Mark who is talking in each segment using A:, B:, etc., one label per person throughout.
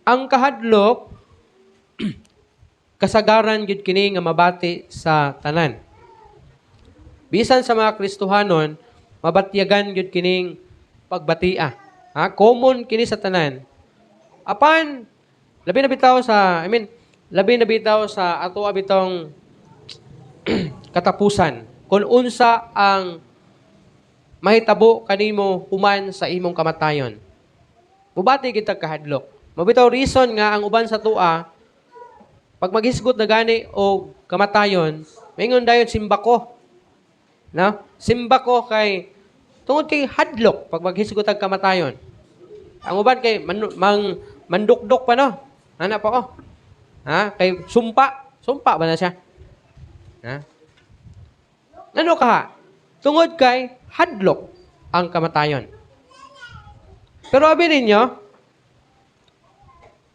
A: Ang kahadlok kasagaran gyud kini nga mabati sa tanan. Bisan sa mga Kristohanon, mabatyagan gyud kining pagbatia. Common kini sa tanan. Apan labi na bitaw sa ato bitong katapusan. Kung unsa ang mahitabo kanimo human sa imong kamatayon. Mubati kita kahadlok. Mabitaw reason nga ang uban sa tua, pag maghisgot na gani o kamatayon, maingon dayon simba ko. No? Simba ko kay, tungod kay hadlok, pag maghisgot ang kamatayon. Ang uban kay mandukdok pa no? Ano pa oh? Kay sumpa. Sumpa ba na siya? Ano ka? Tungod kay hadlok ang kamatayon. Pero abi ninyo,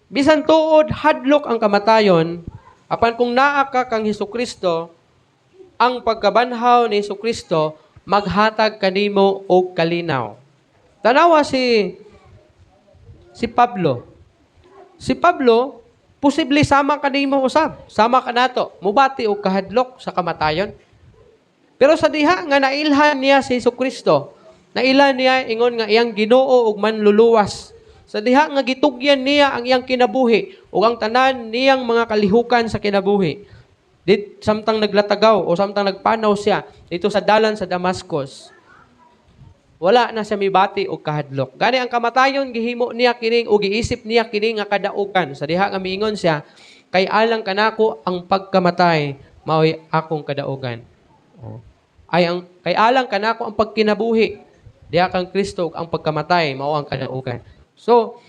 A: bisan tuod hadlok ang kamatayon, apan kung naa ka kang Hesukristo, ang pagkabanhaw ni Hesukristo maghatag kanimo og kalinaw. Tanawa si Pablo. Si Pablo, posible sama kanimo usab. Sama ka nato. Mubati og kahadlok sa kamatayon. Pero sa diha nga nailhan niya si Hesukristo, nailhan niya ingon nga iyang Ginoo ug manluluwas. Sa diha nga gitugyan niya ang iyang kinabuhi ug ang tanan niyang mga kalihukan sa kinabuhi. Samtang naglatagaw o samtang nagpanaw siya dito sa dalan sa Damascus, wala na siya mibati og kahadlok. Gani ang kamatayon gihimo niya kining o giisip niya kining nga kadaugan. Sa diha nga miingon siya, kay alang kanako ang pagkamatay mao'y akong kadaugan. Kay alang kanako ang pagkinabuhi. Diha kang Kristo ang pagkamatay mao ang kadaugan. So,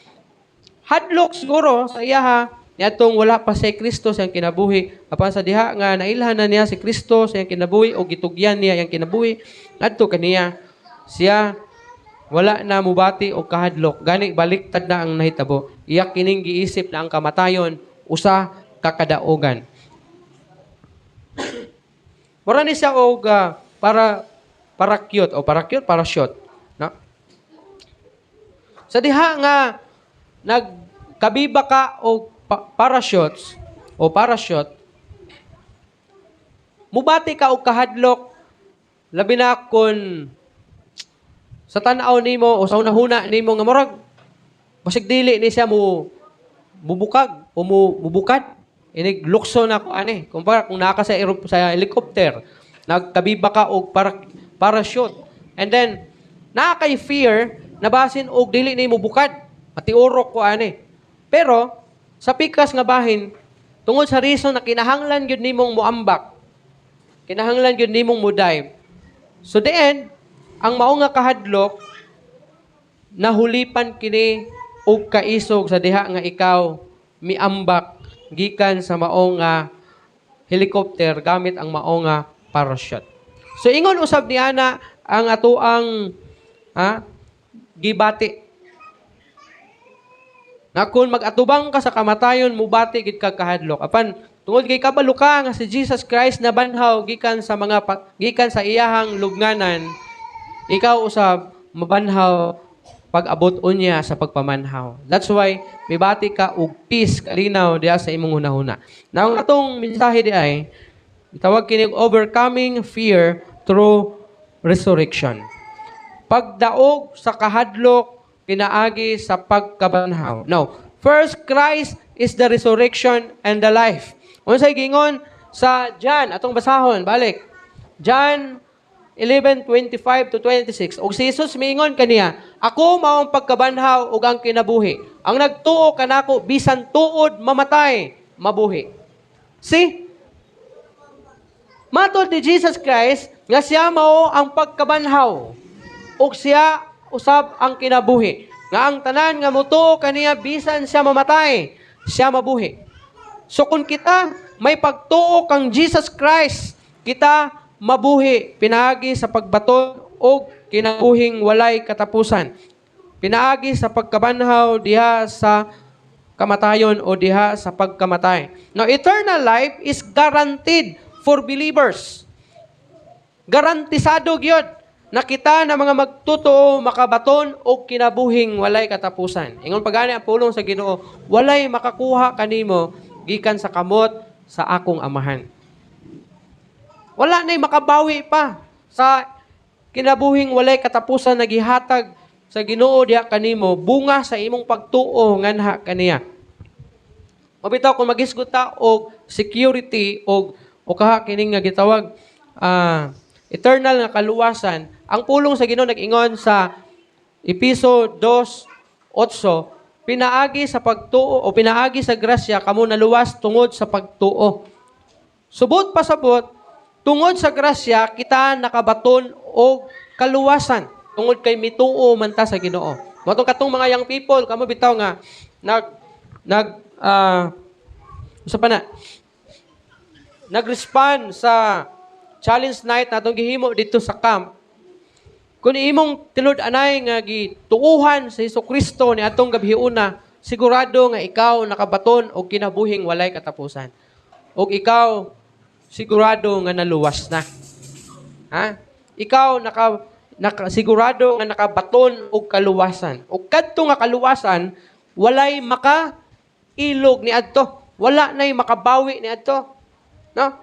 A: hadlok siguro sa iya niadtong wala pa si Kristo sa kinabuhi. Apan sa diha nga nailhan na niya si Kristo sa kinabuhi o gitugyan niya ang kinabuhi ngadto kaniya siya wala na mubati o kahadlok. Gani baliktad na ang nahitabo. Iya kining giisip na ang kamatayon usa ka kadaugan. Mura ni siya og parachute. No? Sa diha nga nagkabiba ka og parachute, mubati ka og kahadlok labi na kun sa tan-aw nimo o sa unahuna nimo nga murag basig dili ni siya mubukag o mubukad. Inig lukso na ko ani. Kumpara kung naka sa helicopter, nagkabiba ka og parachute. And then nakay fear na basin og dili nimo bukad. Matiurok ko ani. Pero sa pikas nga bahin, tungod sa reason na kinahanglan gyud nimong moambak. Kinahanglan gyud nimong mo-dive. So the end, ang mao nga kahadlok nahulipan kini og kaisog sa diha nga ikaw miambak gikan sa mao nga helicopter gamit ang mao nga parachute. So ingon usab ni ana ang atoang gibati. Na kung mag-atubang ka sa kamatayon mubati gid ka kahadlok. Apan tungod kay kabalo ka nga si Jesus Christ na banhaw gikan sa iyahang lubnganan, ikaw usab mabanhaw pag-abot unya sa pagpamanhaw. That's why mibati ka og peace kalinaw diha sa imong hunahuna. Now ang atong mensahe di ay itawag kini overcoming fear through resurrection. Pagdaog sa kahadlok pinaagi sa pagkabanhaw. Now, first Christ is the resurrection and the life. Unsay gingon sa John atong basahon balik. John 11:25 to 26. Og si Jesus miingon kaniya, ako mao ang pagkabanhaw ug ang kinabuhi. Ang nagtuo kanako bisan tuod mamatay, mabuhi. See? Matod ni Jesus Christ nga siya mao ang pagkabanhaw ug siya usab ang kinabuhi. Nga ang tanan nga mutuo kaniya bisan siya mamatay, siya mabuhi. So kung kita may pagtuo kang Jesus Christ, kita mabuhi pinaagi sa pagbaton o kinabuhing walay katapusan. Pinaagi sa pagkabanhaw diha sa kamatayon o diha sa pagkamatay. Now, eternal life is guaranteed for believers. Garantisado gyud na kita na mga magtotoo makabaton og kinabuhing walay katapusan. Ingon pagani ang pulong sa Ginoo, walay makakuha kanimo gikan sa kamot sa akong amahan. Wala na'y makabawi pa sa kinabuhing walay katapusan na gihatag sa Ginoo diha kanimo bunga sa imong pagtuo nganha kaniya. Mabitaw kung magisgot ta og security og kaha kining nga gitawag eternal nga kaluwasan, ang pulong sa Ginoo nag-ingon sa Episo 2:8, pinaagi sa pagtuo o pinaagi sa grasya kamo naluwas tungod sa pagtuo. Subot pasabot, tungod sa grasya kita nakabaton og kaluwasan tungod kay mituo man ta sa Ginoo. Motong katong mga young people kamo bitaw nga nag-respond sa challenge night natong gihimo dito sa camp. Kung imong tinud-anay nga gituuhan sa Hesukristo ni atong gabhiuna, sigurado nga ikaw nakabaton og kinabuhing walay katapusan. Og ikaw sigurado nga naluwas na. Ha? Ikaw sigurado nga nakabaton og kaluwasan. Og kadto nga kaluwasan walay maka-ilog ni adto. Wala nay makabawi ni adto. No?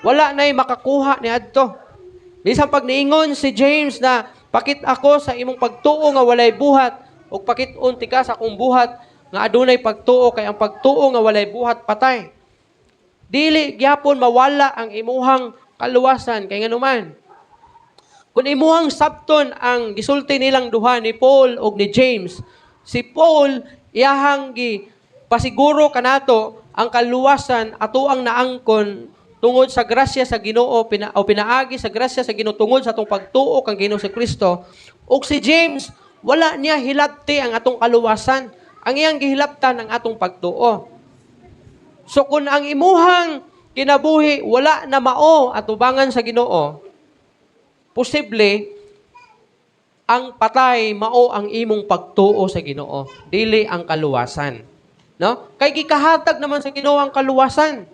A: Wala na'y makakuha ni adto. Bisan pag niingon si James na pakit ako sa imong pagtuo nga walay buhat o pakit-on ti ka sa akong buhat nga adunay pagtuo kay ang pagtuo nga walay buhat patay. Dili gyapon mawala ang imuhang kaluwasan kay nganuman. Kung imuhang sabton ang gisulti nilang duha ni Paul ug ni James, si Paul iyahang pasiguro kanato ang kaluwasan ato ang naangkon tungod sa grasya sa Ginoo o pinaagi sa grasya sa Ginoo tungod sa atong pagtuo kang Ginoo si Kristo. Ug si James wala niya hilabti ang atong kaluwasan. Ang iyang gihilabtan ang atong pagtuo. So kung ang imuhang kinabuhi wala na mao atubangan sa Ginoo, posible ang patay mao ang imong pagtuo sa Ginoo, dili ang kaluwasan. No? Kay gikahatag naman sa Ginoo ang kaluwasan.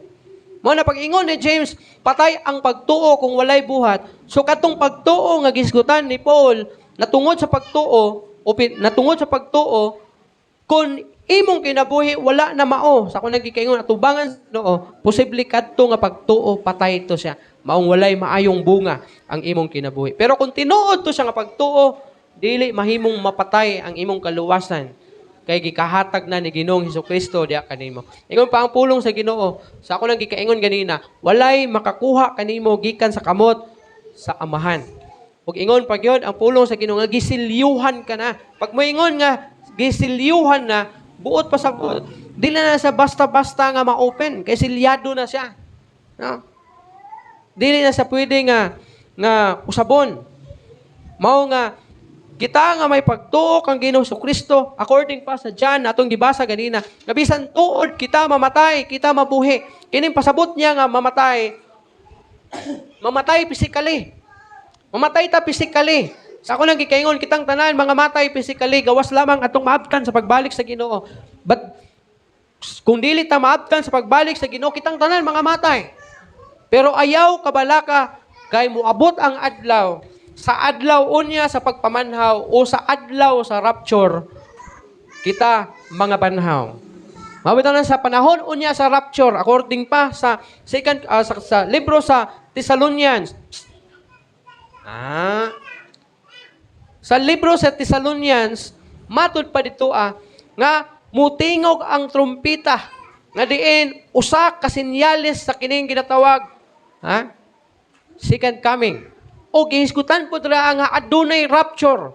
A: Mo na pag-ingon ni James, patay ang pagtuo kung walay buhat. So katong pagtuo nga gisgutan ni Paul natungod sa pagtuo kung imong kinabuhi wala na mao sa kung nagikaingon atubangan no, posible kadto nga pagtuo patay to siya. Maong walay maayong bunga ang imong kinabuhi. Pero kung tinuod to siya nga pagtuo, dili mahimong mapatay ang imong kaluwasan. Kay gikahatag na ni Ginoong Hesukristo diha kanimo. Ingon pa ang pulong sa Ginoo, sa ako nang gikaingon ganina, walay makakuha kanimo gikan sa kamot sa amahan. Ug ingon pa gyud ang pulong sa Ginoo nga gisilyuhan ka na. Pag moingon nga gisilyuhan na, buot pa sa buot, dili na sa basta-basta nga ma-open kay silyado na siya. No? Dili na sa pwede nga usabon. Mao nga kita nga may pagtuo kang Ginoo Kristo according pa sa John atong gibasa ganina. Gabisan tuod kita mamatay, kita mabuhi. Kining pasabot niya nga mamatay physically. Mamatay ta physically. Sa ako nang gikaingon kitang tanan mga matay physically gawas lamang atong maabtan sa pagbalik sa Ginoo. But kung dili ta maabtan sa pagbalik sa Ginoo kitang tanan mga matay. Pero ayaw kabalaka kay moabot ang adlaw sa adlaw unya sa pagpamanhaw o sa adlaw sa rapture, kita mga banhaw. Mabitaw na sa panahon unya sa rapture, according pa sa sa libro sa Thessalonians. Sa libro sa Thessalonians, matud pa dito nga mutingog ang trumpita nga diin usa ka senyales sa kining ginatawag second coming. O gihisgutan po dira nga adunay rapture.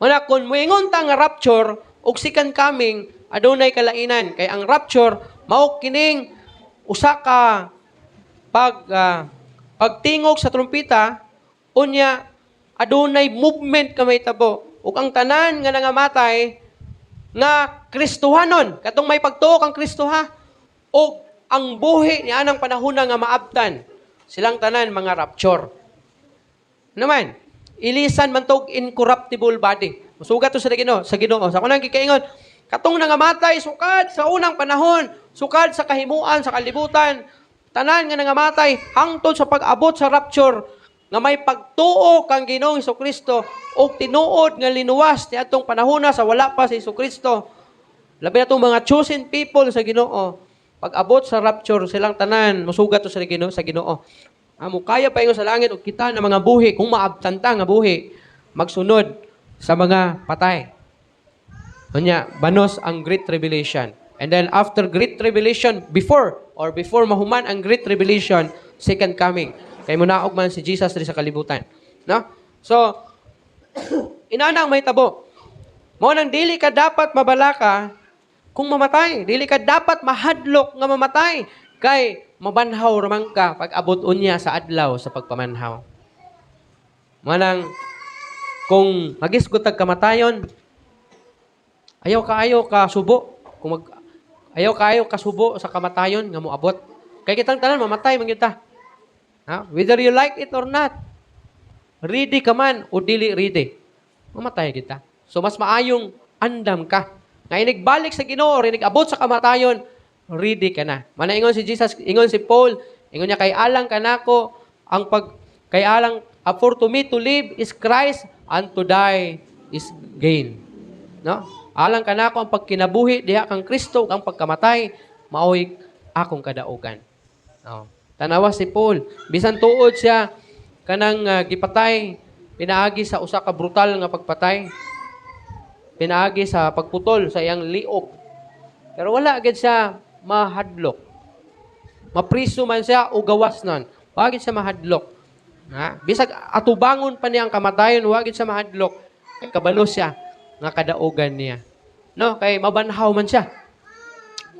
A: Wala kun moingon ta nga rapture ug second coming adunay kalainan kay ang rapture mao kining usa ka pagtingog sa trumpeta unya adunay movement kamay tabo ug ang tanan nga nangamatay nga Kristohanon katong may pagtuo kang Kristo ha ug ang buhi ni anang panahon nga maabtan silang tanan mga rapture. Naman, ilisan man tog incorruptible body. Musugat to sa Ginoo, sa ako nang gikaingon, katong nangamatay sukad sa unang panahon, sukad sa kahimuan, sa kalibutan, tanan nga nangamatay hangtod sa pag-abot sa rapture, nga may pagtuo kang Ginoong Hesukristo o tinuod nga linuwas ni atong panahona sa wala pa si Hesukristo. Labi na itong mga chosen people sa Ginoo. Pag abot sa rapture, silang tanan, masugat to sa Ginoo. Amo kaya pa ingon sa langit o kita na mga buhi, kung maabtanta nga buhi, magsunod sa mga patay. Kanya, banos ang Great Tribulation. And then after Great Tribulation, before mahuman ang Great Tribulation, second coming. Kay munaog man si Jesus diri sa kalibutan. No? So, inanang may tabo. Mao nang dili ka dapat mabalaka kung mamatay. Dili ka dapat mahadlok nga mamatay. Kay mabanhaw ramang ka pag abot unya sa adlaw sa pagpamanhaw. Manang kung magisgot tag kamatayon, ayaw ka subo. Ayaw ka subo sa kamatayon nga moabot. Kay kitang tanan mamatay man kita. Whether you like it or not. Ready ka man o dili ready. Mamatay kita. So mas maayong andam ka. Nga inigbalik sa Ginoo, inigabot sa kamatayon, ready ka na. Manaingon si Jesus, ingon si Paul, ingon niya kay alang kanako kay alang for to me to live is Christ and to die is gain. No? Alang kanako ang pagkinabuhi diha kang Kristo, ang pagkamatay maoy akong kadaugan. No. Tanawa si Paul, bisan tuod siya kanang gipatay pinaagi sa usa ka brutal nga pagpatay. Pinaagi sa pagputol sa iyang liog. Pero wala agad siya mahadlok. Mapriso man siya o gawas nun. Wagid siya mahadlok. Bisag atubangon pa niya ang kamatayon, wagid siya mahadlok. Kay kabalo siya nga kadaugan niya. No, kay mabanhaw man siya.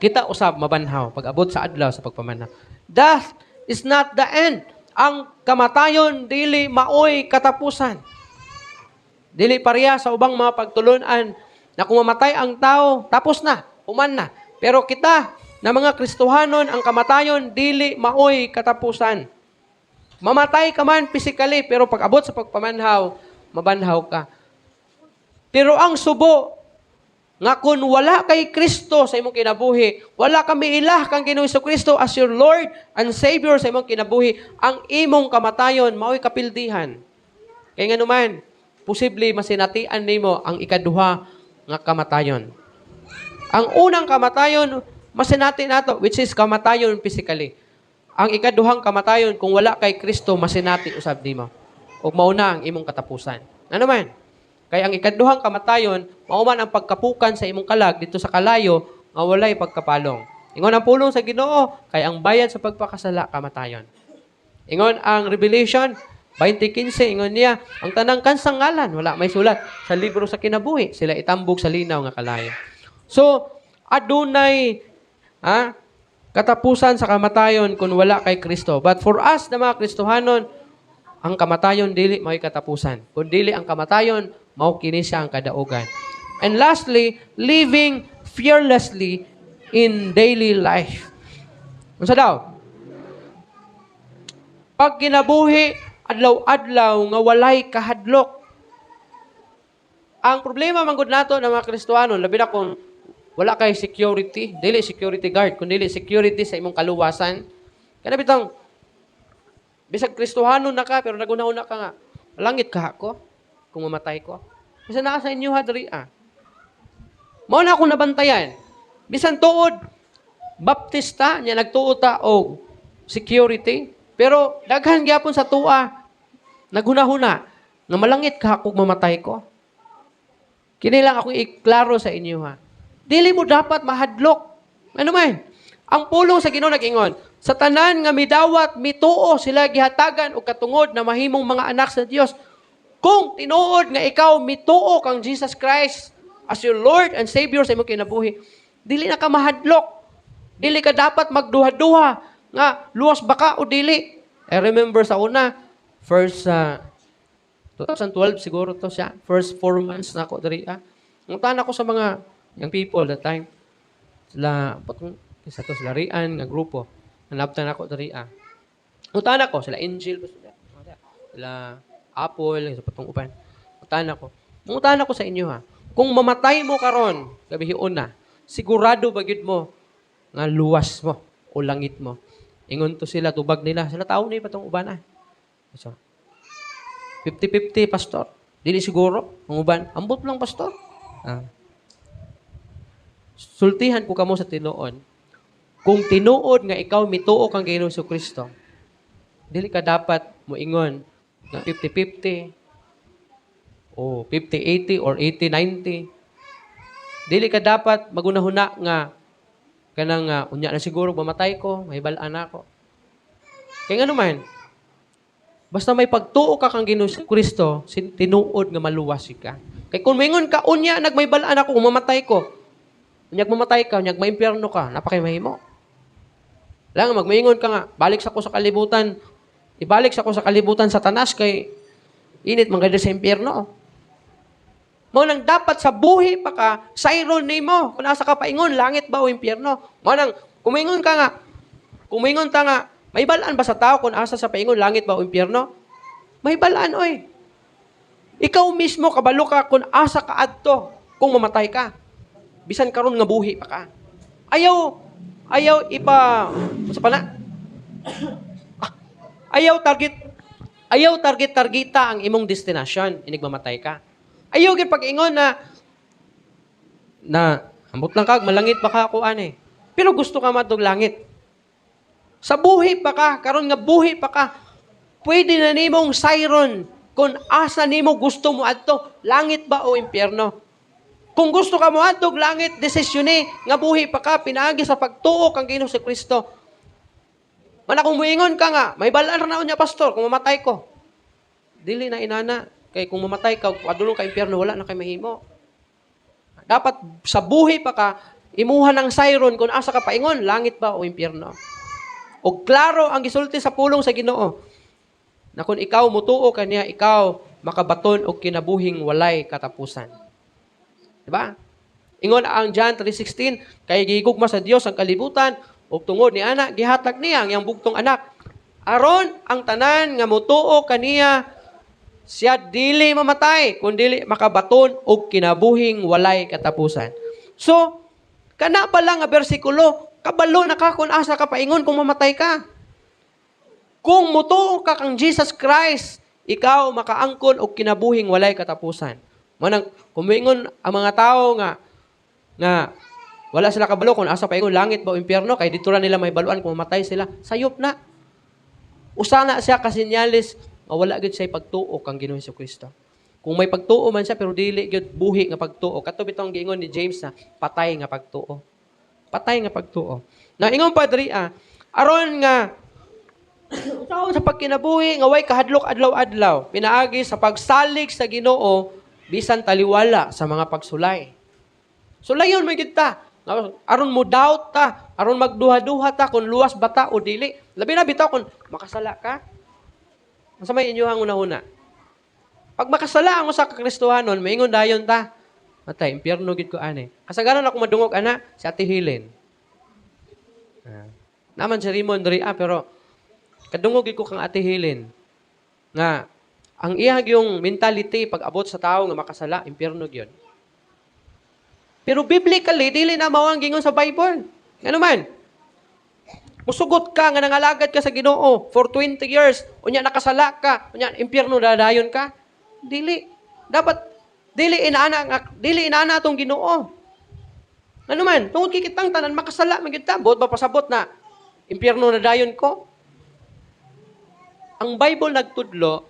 A: Kita usab mabanhaw pag abot sa adlaw sa pagpamanhaw. Death is not the end. Ang kamatayon dili maoy katapusan. Dili pareha sa ubang mga pagtulunan na kung mamatay ang tao, tapos na, human na. Pero kita, na mga Kristohanon, ang kamatayon, dili maoy katapusan. Mamatay ka man physically, pero pag abot sa pagpamanhaw, mabanhaw ka. Pero ang subo, nga kung wala kay Kristo sa imong kinabuhi, wala kami ilah kang Ginoong Hesukristo as your Lord and Savior sa imong kinabuhi, ang imong kamatayon, maoy kapildihan. Kaya nga naman, posible masinatian nimo ang ikaduha nga kamatayon. Ang unang kamatayon, masinati nato, which is kamatayon physically. Ang ikaduhang kamatayon, kung wala kay Kristo, masinati usab nimo. O mauna ang imong katapusan. Ano man? Kaya ang ikaduhang kamatayon, mauman ang pagkapukan sa imong kalag dito sa kalayo, nga walay pagkapalong. Ingon ang pulong sa Ginoo, kay ang bayad sa pagpakasala, kamatayon. Ingon ang Revelation 20:15, ingon niya, ang tanang kansang ngalan, wala may sulat sa libro sa kinabuhi, sila itambog sa linaw nga kalayo. So, adunay katapusan sa kamatayon kung wala kay Kristo. But for us na mga Kristohanon, ang kamatayon dili may katapusan. Kung dili ang kamatayon, mao kini siya ang kadaugan. And lastly, living fearlessly in daily life. Unsa daw? Pag kinabuhi, adlaw-adlaw nga walay kahadlok. Ang problema man gud nato ng mga Kristohano, labi na kung wala kay security, dili security guard, kundi security sa imong kaluwasan. Kana bitang bisag Kristohano na ka pero naguna-una ka nga, langit ka ako kung mamatay ko. Bisan naa sa inyo ha diri Mao na akong nabantayan. Bisan tuod baptista nya nagtuo ta og security, pero daghan gyapon sa tua naghuna-huna nga malangit ka kung mamatay ko. Kini lang ako iklaro sa inyo ha. Dili mo dapat mahadlok. Ano man? Ang pulong sa Ginoo nag-ingon, sa tanan nga midawat, mituo sila gihatagan o katungod na mahimong mga anak sa Dios. Kung tinuod nga ikaw mituo kang Jesus Christ as your Lord and Savior sa imong kinabuhi, dili na ka mahadlok. Dili ka dapat magduha-duha nga luwas ba ka o dili. I remember sa una, first 2012 siguro to siya. First 4 months na ako diri. Nguntan ako sa mga young people that time. Sila, isa to sila Rian, nga grupo. Nanabtan ako diri. Nguntan ako, sila Angel, sila Apple, sa patong upan. Nguntan ako sa inyo ha. Kung mamatay mo karon, gabihion na, sigurado bagid mo nga luwas mo o langit mo. Ingon to sila, tubag nila. Sila tao na patong uban So, 50-50, pastor. Dili siguro. Ang uban, ambot lang, pastor. Ah. Sultihan ko kamo sa tinuod. Kung tinuod nga ikaw mituo kang Ginoong Kristo, dili ka dapat moingon na 50-50 o 50-80 or 80-90. Dili ka dapat magunahuna nga kanang unya na siguro mamatay ko, may balaan ako. Kaya nga naman, basta may pagtuo ka kang Ginoong Kristo, tinuod nga maluwas ka. Kaya kung mingon ka, unya, nagmay balaan ako, kung mamatay ko, unyag mamatay ka, unyag maimpyerno ka, napakay mahimo. Lang, magmaingon ka nga, balik sa ko sa kalibutan, ibalik sa ko sa kalibutan sa tanas, kay init, mga sa impyerno. Mo nang dapat sa buhi pa ka, sayron ni mo, kung nasa ka paingon, langit ba o impyerno? Mo nang, kumingon ka nga, kumingon ta nga, may balaan ba sa tao kung asa sa paingon, langit ba o impyerno? May balaan, oy. Ikaw mismo, kabalo ka kung asa ka adto, kung mamatay ka. Bisan karon nga buhi pa ka. Ayaw sa pana? Ayaw target-targeta ang imong destinasyon, inig mamatay ka. Ayaw gid pag-ingon na ambot lang kag malangit pa ka ako ani. Pero gusto ka matog langit. Sa buhi pa ka, karon nga buhi pa ka, pwede na nimong sayron kung asa nimo gusto mo adto, langit ba o impyerno. Kung gusto ka mo adtog langit, desisyon nga buhi pa ka, pinaagi sa pagtuo kang Ginoong Kristo. Mana kung muingon ka nga, may balaan na niya, pastor, kung mamatay ko. Dili na inana. Kay kung mamatay ka, padulong ka impyerno, wala na kay mahimo. Dapat sa buhi pa ka, imuha ng sayron kung asa ka paingon, langit ba o impyerno. O klaro ang gisulti sa pulong sa Ginoo. Na kung ikaw mutuo kaniya, ikaw makabaton og kinabuhing walay katapusan. Diba? Ingon ang John 3:16, kay gigugma sa Dios ang kalibutan, ug tungod ni anak, gihatag niya ang iyang bugtong anak. Aron ang tanan nga mutuo kaniya, siya dili mamatay, kundi makabaton og kinabuhing walay katapusan. So, kana pa lang nga bersikulo, kabalo na ka kung asa ka paingon kung mamatay ka. Kung mutuo ka kang Jesus Christ, ikaw makaangkon og kinabuhing walay katapusan. Manang kumingon ang mga tao nga wala sila kabalo kung asa paingon langit ba o impyerno, kay dito ra nila may baluan kung mamatay sila, sayop na. Usana siya kasinyalis nga wala gid siya pagtuo kang Ginoong Kristo. Kung may pagtuo man siya pero dili gid buhi nga pagtuo. Kato bitong giingon ni James na patay nga pagtuo. Patay nga pagtuo. Na ingon pa diri aron nga sa pagkinabuhi nga way kahadlok adlaw-adlaw, pinaagi sa pagsalig sa Ginoo bisan taliwala sa mga pagsulay. Sulayon mo kita. Aron mo doubt ta, aron magduha-duha ta kung luwas ba ta o dili. Labi na bitaw kung makasala ka. Asa may inyohang una-una. Pag makasala ang usa ka Kristohanon, maingon dayon ta. Matay, impyerno gid ko ani. Kasagaran ako madungog ana si Ate Helen. Naman si Raymond diri pero kadungog gid ko kang Ate Helen nga ang iyang yung mentality pag abot sa tao nga makasala, impyerno gyud. Pero biblically dili na mao ang gingon sa Bible. Ngano man? Musugot ka nga nangalagad ka sa Ginoo for 20 years, unya nakasala ka, unya impyerno dadayon ka. Dili. Dapat dili inaana tong Ginoo. Ngano man? Tungod kikitang tanan makasala man gyud ta, buot ba pasabot na impyerno na dayon ko? Ang Bible nagtudlo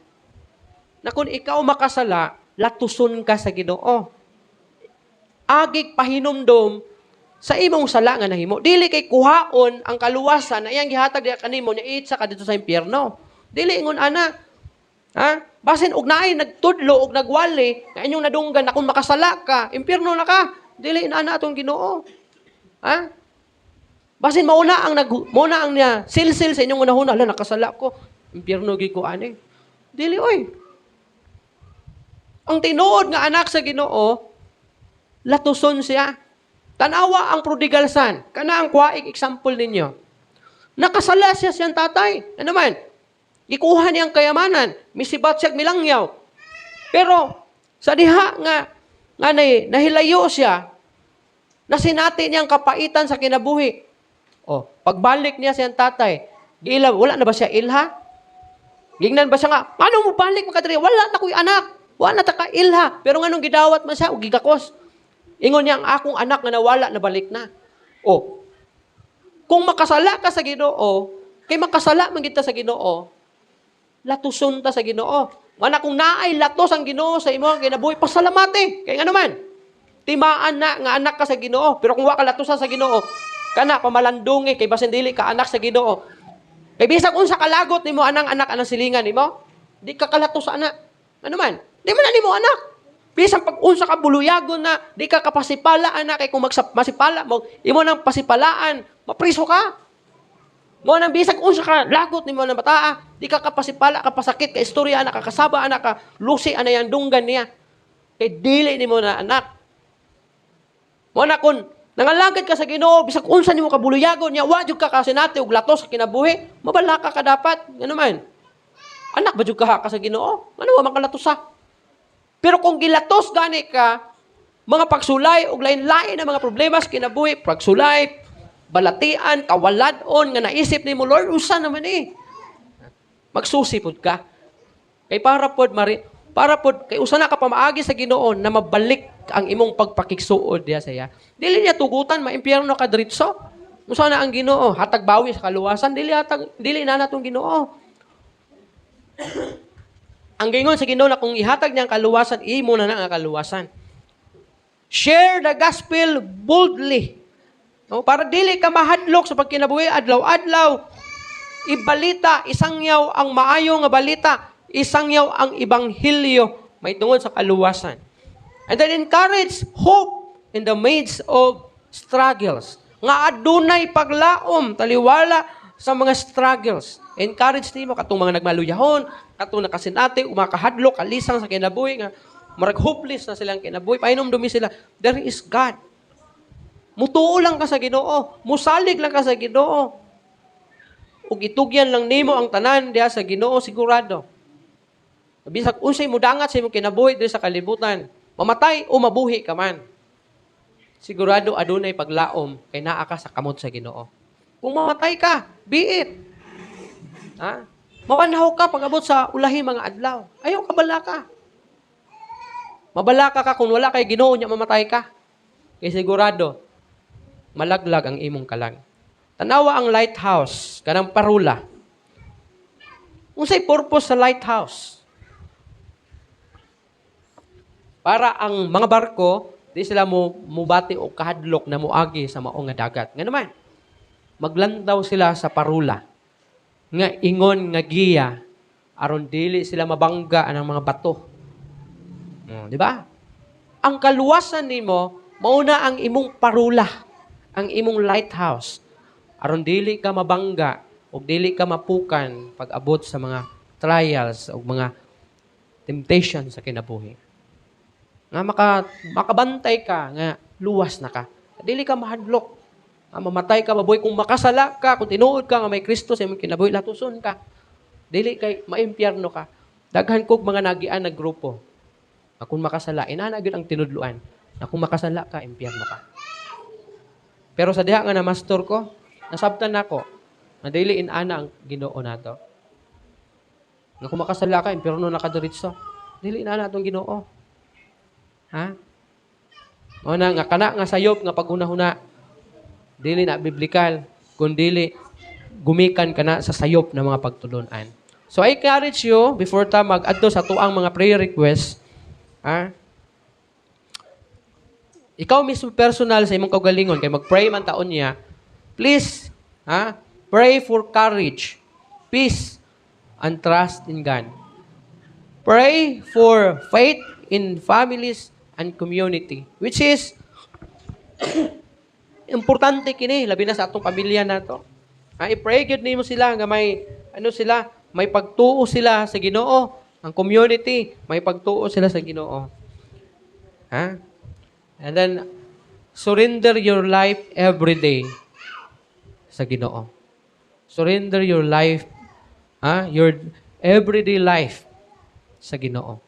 A: na kung ikaw makasala, latuson ka sa Ginoo. Agig pahinumdom sa imong sala nga nahimo. Dili kay kuhaon ang kaluwasan na iyang gihatag diha kanimo nya itsa ka dito sa impyerno. Dili ingon ana. Ha? Basin og naay nagtudlo og nagwali nga inyong nadunggan na kung makasala ka, impyerno na ka. Dili ana atong Ginoo. Ha? Basin mauna ang niya silsil sa inyong unahuna, hala nakasala ko, impyerno gid ko ani. Dili oy. Ang tinuod nga anak sa Ginoo, latuson siya. Tanawa ang prodigal son. Kana ang kuhaig example ninyo. Nakasala siya siyang tatay. Ano man? Ikuha niyang kayamanan. Misibat siya milangyaw. Pero, sa diha nga nahilayo siya, nasinati niyang kapaitan sa kinabuhi. Pagbalik niya siyang tatay, wala na ba siya ilha? Gingnan ba siya nga, ano mo balik makadiri? Wala na ko'y anak. Wala na taka ilha. Pero nganong gidawat man siya, o gigakos. Ingon niya, ang akong anak nga nawala, nabalik na. O, kung makasala ka sa Ginoo, kay makasala man kita sa Ginoo, latuson ta sa Ginoo. Mana kung naay latos ang Ginoo sa imo ang kinabuhi, pasalamate. Kay nga naman, timaan na nga anak ka sa Ginoo. Pero kung wa ka latusan sa Ginoo, kana pamalandungi, kay basin dili ka anak sa Ginoo. Kay bisag unsa kalagot nimo anang anak anang silingan nimo, di ka kalatos sa anak. Ano man? Di man na nimo anak. Bisang pag unsa ka buluyagon na, di ka kapasipala anak kay kung masipala mo, imo nang pasipalaan, mapriso ka. Mo nang bisag unsa ka lagot nimo nang bataa, di ka kapasipala, kapasakit, ka istorya anak, kakasaba anak, ka lusi ana yang dunggan niya. Kay dili nimo na anak. Mo na kun nangalangkit ka sa Ginoo, bisag unsa nimo kabuluyagon niya, wa jud ka kasinati og latos sa kinabuhi, mabalaka ka dapat. Ngano man? Anak ba jud ka sa Ginoo? Ano wa man kalatosa? Pero kung gilatos gani ka, mga pagsulay og lain-lain na mga problema sa kinabuhi, pagsulay, balatian, kawaladon nga naisip nimo, Lord, usa naman magsusi pud ka. Kay para pod kay usa na ka pamaagi sa Ginoo na mabalik ang imong pagpakigsuod diya saya. Dili niya tugutan maimpyerno ka diretso. Unsa na ang Ginoo? Hatag bawi sa kaluwasan, dili na natong Ginoo. Ang gingon sa Ginoo na kung ihatag niya ang kaluwasan, imo na ang kaluwasan. Share the gospel boldly. No, para dili ka mahadlok sa pagkinabuhi adlaw-adlaw. Ibalita, isangyaw ang maayo nga balita, isangyaw ang ibanghilyo may tungod sa kaluwasan. And then encourage hope in the midst of struggles. Nga adunay paglaom, taliwala sa mga struggles. Encourage nimo katong mga nagmaluyahon, katong nakasinati, umakahadlok, alisang sa kinabuhi nga marag hopeless na silang kinabuhi. Painom dumi sila. There is God. Mutuo lang ka sa Ginoo, musalig lang ka sa Ginoo. Ug itugyan lang nimo ang tanan diha sa Ginoo sigurado. Bisag unsay mudangat sa imong kinabuhi diri sa kalibutan, mamatay o mabuhi ka man. Sigurado adunay paglaom kay naa ka sa kamot sa Ginoo. Kung mamatay ka, be it. Ha? Mawanhaw ka pag-abot sa ulahi mga adlaw. Ayaw ka bala ka. Mabalaka ka kung wala kay Ginoo nya mamatay ka. Kay sigurado malaglag ang imong kalang. Tanawa ang lighthouse kanang parula. Unsay purpose sa lighthouse? Para ang mga barko di sila mubati o kahadlok na muagi sa mao nga dagat. Nga naman, maglantaw sila sa parula. Nga ingon nga giya aron dili sila mabangga ang mga bato. Di ba? Ang kaluwasan nimo mauna ang imong parula, ang imong lighthouse. Aron dili ka mabangga o dili ka mapukan pag abot sa mga trials o mga temptation sa kinabuhi. Nga makabantay ka nga luwas na ka. Dili ka mahadlok. Mamatay ka, mabuhay. Kung makasala ka, kung tinuod ka nga may Kristo sa imong kinabuhi, latuson ka. Dili kay maimpyerno ka. Daghan kog mga nagian na grupo. Kung makasala, inana gyud ang tinudluan. Na kung makasala ka, impyerno ka. Pero sa diha nga na master ko, nasabtan nako na dili inana ang Ginoo nato. Nga kung makasala ka, impyerno na ka diretso. Dili inana atong Ginoo. Ha? O na nga kana nga sayop nga paghuna-huna dili na biblikal kundi gumikan kana sa sayop ng mga pagtulunan. So I encourage you before ta mag-adto sa tuang mga prayer requests, ikaw mismo personal sa imong kaugalingon kay mag-pray man taon niya. Please, pray for courage, peace, and trust in God. Pray for faith in families and community, which is importante kini labi na sa atong pamilya nato. I-pray gyud nimo sila nga may may pagtuo sila sa Ginoo, ang community may pagtuo sila sa Ginoo. And then surrender your life every day sa Ginoo. Surrender your life, your everyday life sa Ginoo.